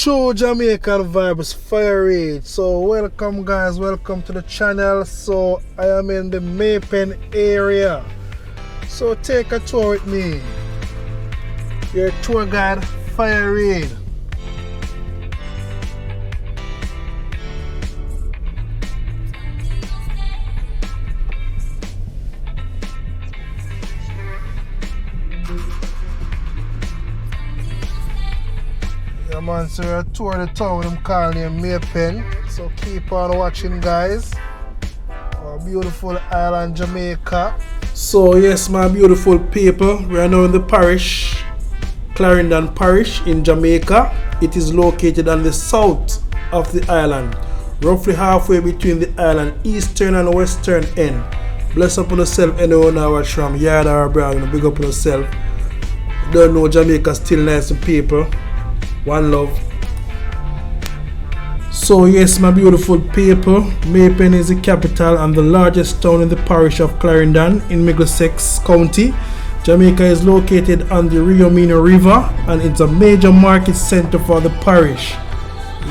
True Jamaican vibes, fire rate. So welcome guys, welcome to the channel. So I am in the Maypen area. So take a tour with me. Your tour guide, fire rate. Yeah man, so we're tour the town with them calling him Maypen. So keep on watching guys. Our beautiful island Jamaica. So yes my beautiful people, we are now in the parish, Clarendon Parish in Jamaica. It is located on the south of the island, roughly halfway between the island eastern and western end. Bless up on yourself anyone now watch from Yard or Brown, big up on yourself. Don't know Jamaica still nice people. One love. So yes my beautiful people, Maypen is the capital and the largest town in the parish of Clarendon in Middlesex County. Jamaica is located on the Rio Mino River and it's a major market center for the parish.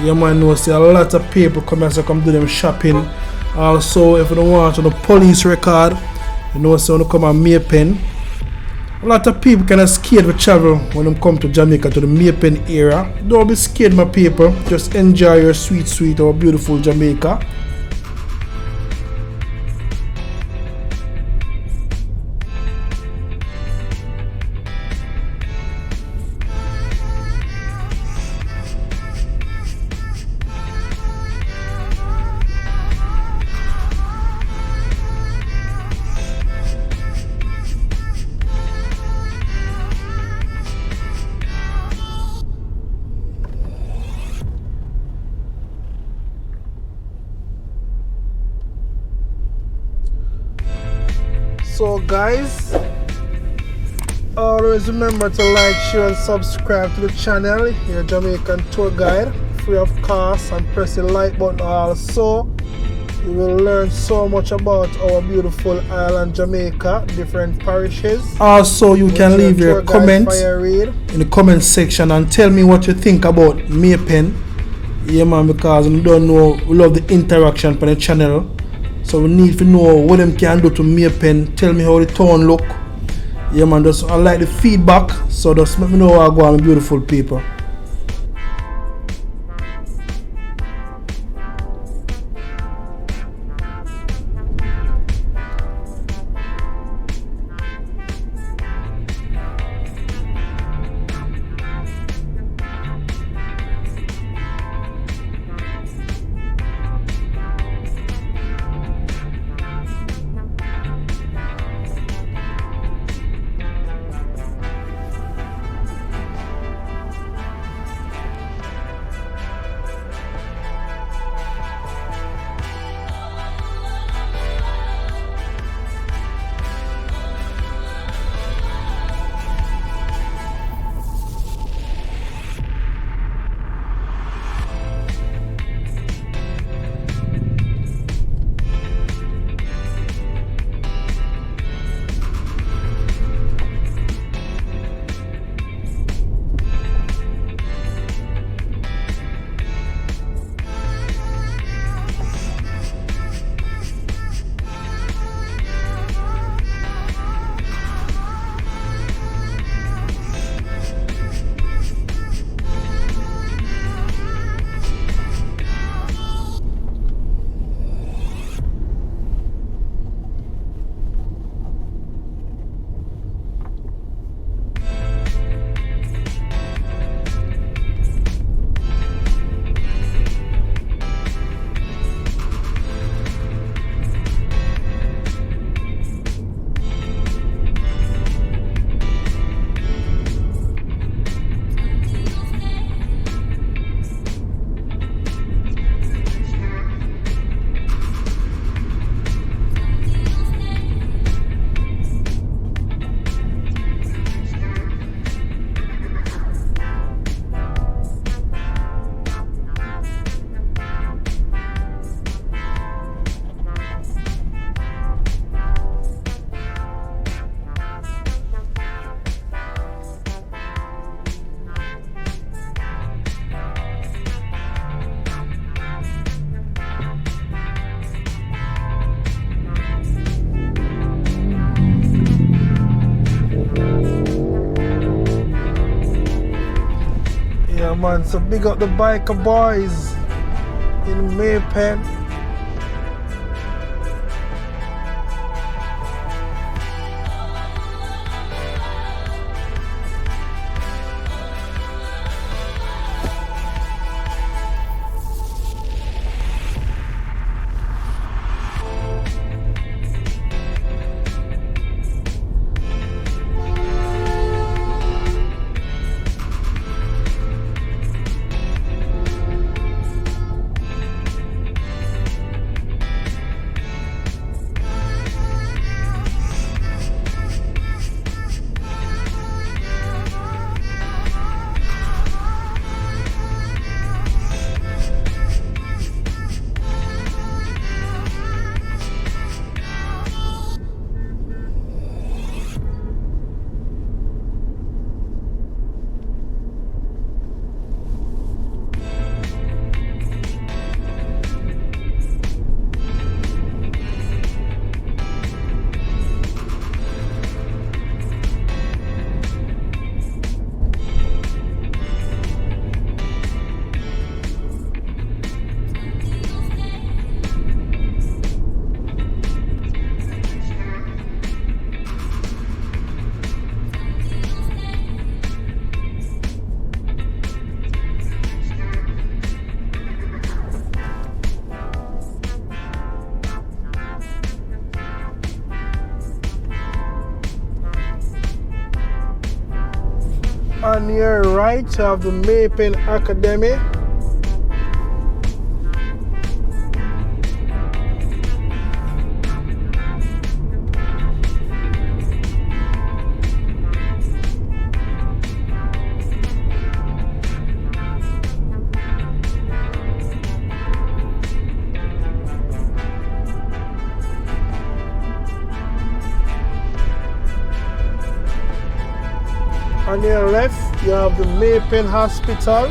You man know see a lot of people come here to come do them shopping. Also if you don't want on the police record, you know so when you come on Maypen. A lot of people kind of scared to travel when they come to Jamaica, to the Maypen area. Don't be scared my people, just enjoy your sweet or beautiful Jamaica. So guys, always remember to like, share and subscribe to the channel, your Jamaican tour guide, free of cost, and press the like button also. You will learn so much about our beautiful island Jamaica, different parishes. Also you can leave your comments in the comment section and tell me what you think about Maypen. Yeah man, because we don't know, we love the interaction on the channel. So we need to know what them can do to Maypen. Tell me how the town look. Yeah man, just I like the feedback. So just let me know how I go on, beautiful people. man. So big up the biker boys in May Pen. On your right, you have the May Pen Academy. On your left, you have the May Pen Hospital.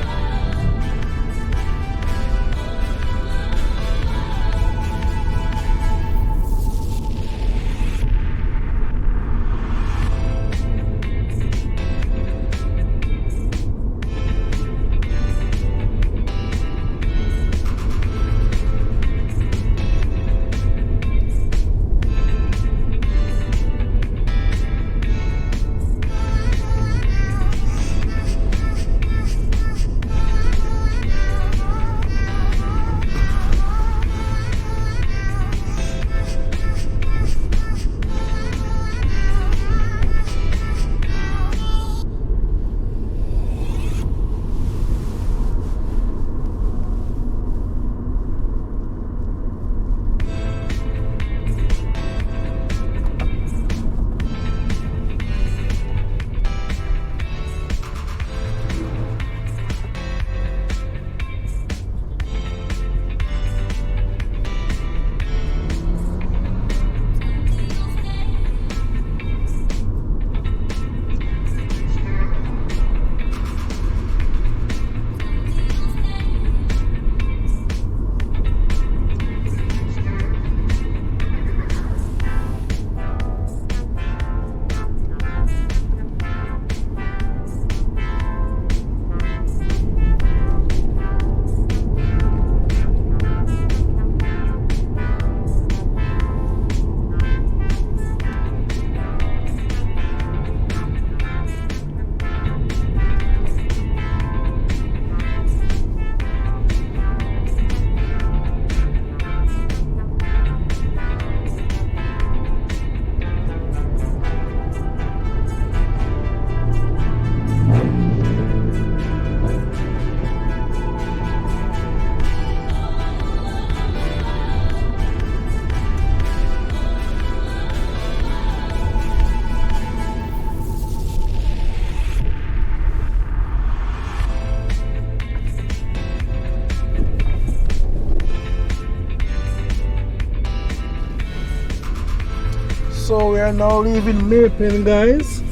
So we are now leaving May Pen, guys.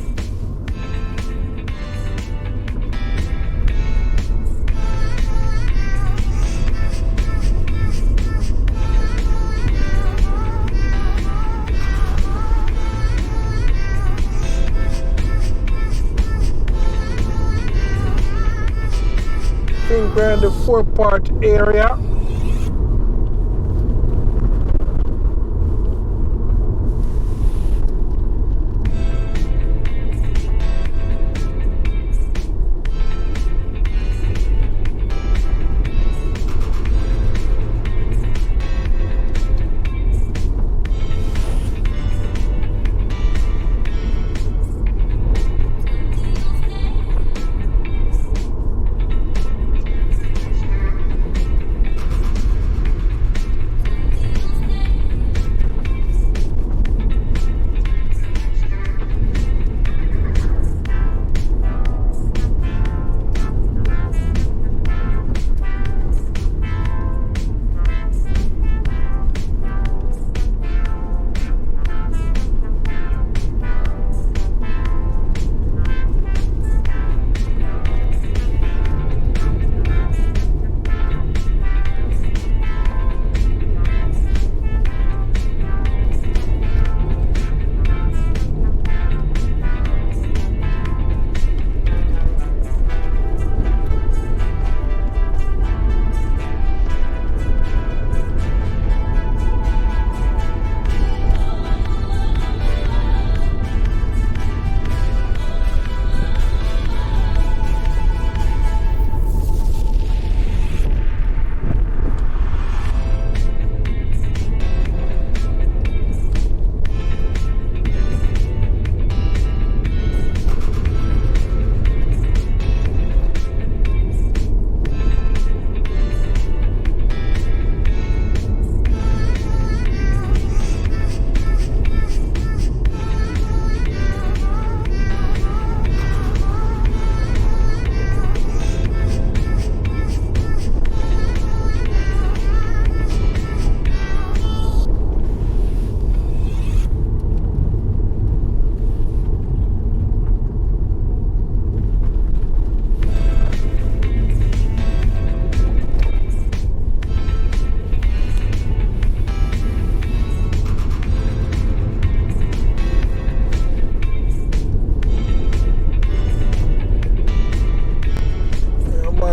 part area.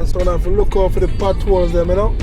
So I have to look out for the potholes them, you know.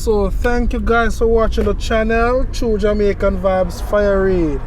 So thank you guys for watching the channel. True Jamaican Vibes Fire Reid.